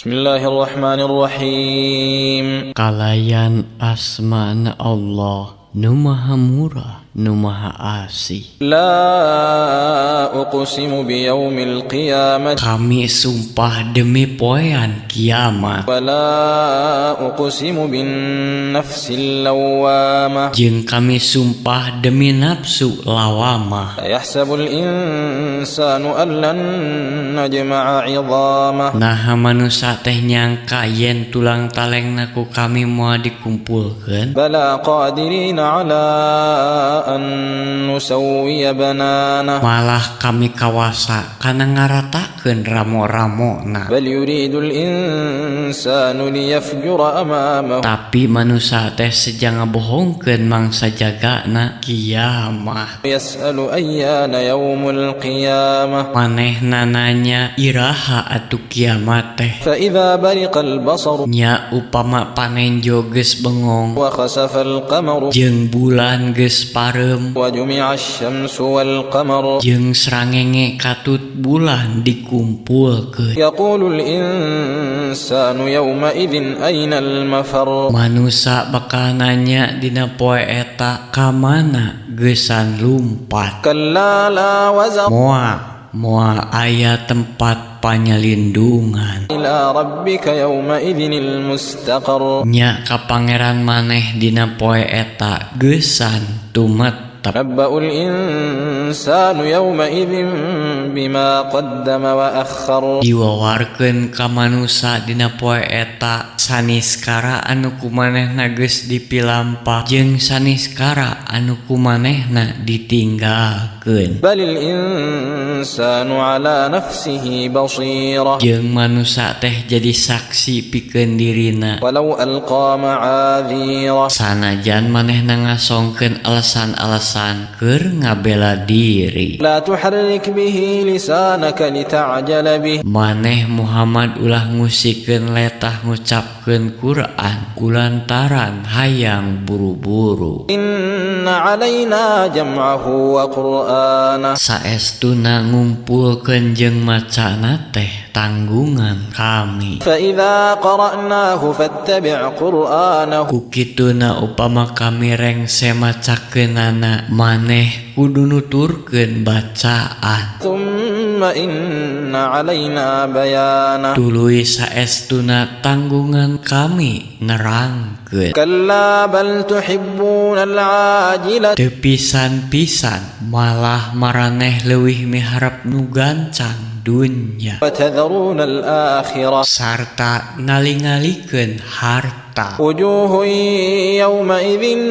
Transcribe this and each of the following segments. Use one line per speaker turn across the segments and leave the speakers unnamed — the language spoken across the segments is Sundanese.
Bismillahirrahmanirrahim.
Kalayan asmana Allah nu maha murah nu maha asih.
La uqsimu biyaumil qiyamah
Kami sumpah demi poean kiamat.
wa la uqsimu bin nafsil lawwamah.
Jeung kami sumpah demi nafsu lawamah.
Ayahsabul insanu an lan najma'a 'idhamah.
Nah manusia teh nyangka yen tulang talengna ku kami moal dikumpulkeun.
Bala qadirina ala an nusawwiya banana.
Malah kami kawasa kana ngaratakeun ramo-ramona.
Bal yuridul insanu liyafjura amamahu.
Tapi manusia teh sejang ngabohongkeun mangsa jagana kiamat.
Yas'alu ayyana yaumul qiyamah.
Manehna nanya iraha atuh kiamat teh.
Fa idza bariqal basar
Nya upama panenjo geus bengong
wa khasafal qamaru
jeung bulan geus parem
wa jumi'a asy-syamsu wal qamaru.
jeung srangenge katut bulan dikumpulkeun.
Yaqulul insanu yawma idzin aynal mafar.
Manusia bakal nanya dina poe eta kamana geusan lumpat.
Kalla la wazar
Moal aya tempat panyelindungan.
ila rabbika yawma idzinil mustaqar.
Nya ka pangeran maneh dina poe eta geusan tumetep.
Nabba'ul insanu yawma idzin bima qaddama wa akhkhar.
Diwawarkeun ka manusia dina poe eta saniskara anu kumanehna geus dipilampah jeung saniskara anu kumanehna ditinggalkeun.
Balil insanu ala nafsihi basira.
Jeung manusia teh jadi saksi pikeun dirina.
Walau alqa ma'adzira.
Sanajan manehna ngasongkeun alasan-alasan keur ngabela diri.
La tuharrik bihi lisanaka lita'jala bih.
Maneh Muhammad ulah ngusikeun letah ngucapkeun Quran kulantaran hayang buru-buru.
Inna alaina jam'ahu wa qur'ana.
Saestuna ngumpulkeun jeung macana teh tanggungan kami.
Fa idza qara'nahu fattabi' qur'anahu.
Ku kituna upama kami rengse macakeunana maneh kudu nuturkeun bacaan.
Tsumma inna alaina bayana.
Tuluy saestuna tanggungan kami nerangkeun.
Kalla bal tuhibbuna al-'ajila.
Teu pisan-pisan malah maraneh leuwih miharep nu gancang dunya
Wa tadharuna al-akhirah.
sarta nalingalikeun harta.
Wujuhun yawma idzin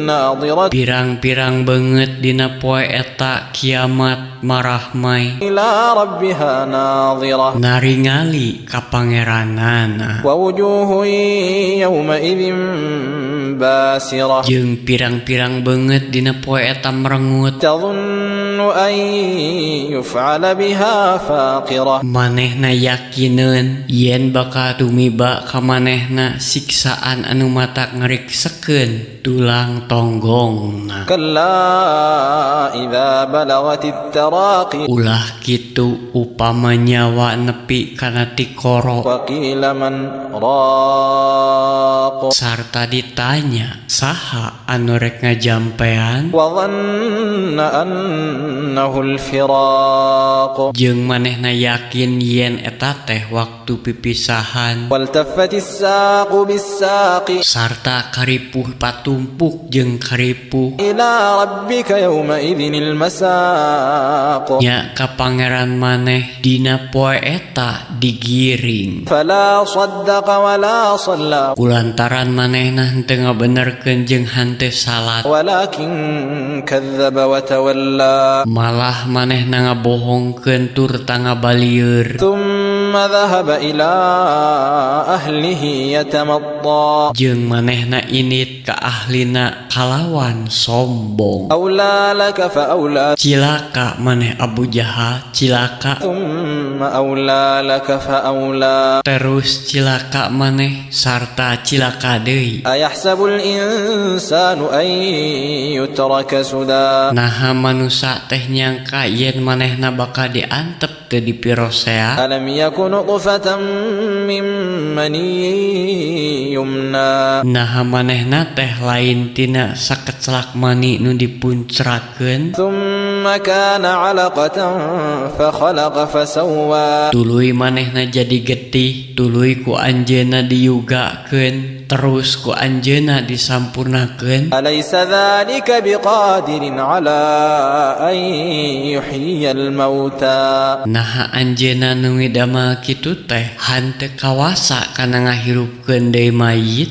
nadhirah
Pirang-pirang beungeut dina poe eta kiamat marahmai
ila rabbiha nadhirah.
naringali ka pangeranana.
Wa wujuhun yawma idzin basirah
Jeung pirang-pirang beungeut dina poe eta merengut
tadhunnu an yuf'ala biha faqirah.
manehna yakineun yen bakal tumiba ka manehna siksaan anu matak ngariksekeun tulang tonggongna.
Kalla idza balagatit taraqi
Ulah kitu upama nyawa nepi kana tikoro
wa qila man raq
sarta ditanya saha anu rek ngajampean
wa dhanna annahu al-firaq
jeung manehna yakin yen eta teh waktu pipisahan
waltaffatis saqu bis-saqi
sarta karipuh patumpuk jeung karipuh
ila rabbika yawma idzinil masaq.
nya ka pangeran maneh dina poe eta digiring.
Fala saddaqa wa la shalla
Kulantaran manehna henteu ngabenerkeun jeung henteu salat
walakin kadzdzaba wa tawalla.
malah manehna ngabohongkeun tur tangga balieur.
Thumma dhahaba ila ahlihi yatamatta.
Jeung manehna init ka ahlina kalawan sombong.
Aula laka fa aula.
Cilaka maneh Abu Jahal, cilaka.
Thumma aula laka fa aula.
Terus cilaka maneh sarta cilaka deui.
Ayahsabul insanu an yutraka suda.
Naha manusia teh nyangka yen manehna bakal diantep teu dipirosea.
Alam yakun nutfatan min مني يمنى
Nah manehna teh lain tina sakecelak mani nu dipuncrakeun.
ثم كان علقة فخلق فسوى
Tuluy manehna jadi getih, tuluy ku anjeunna diyugakeun, terus ku anjeunna disampurnakeun.
أليس ذلك بقادر على أن يحيي الموتى
Nah anjeunna nu ngidamel kitu teh hanteu kawasa kana ngahirupkeun deui mayit.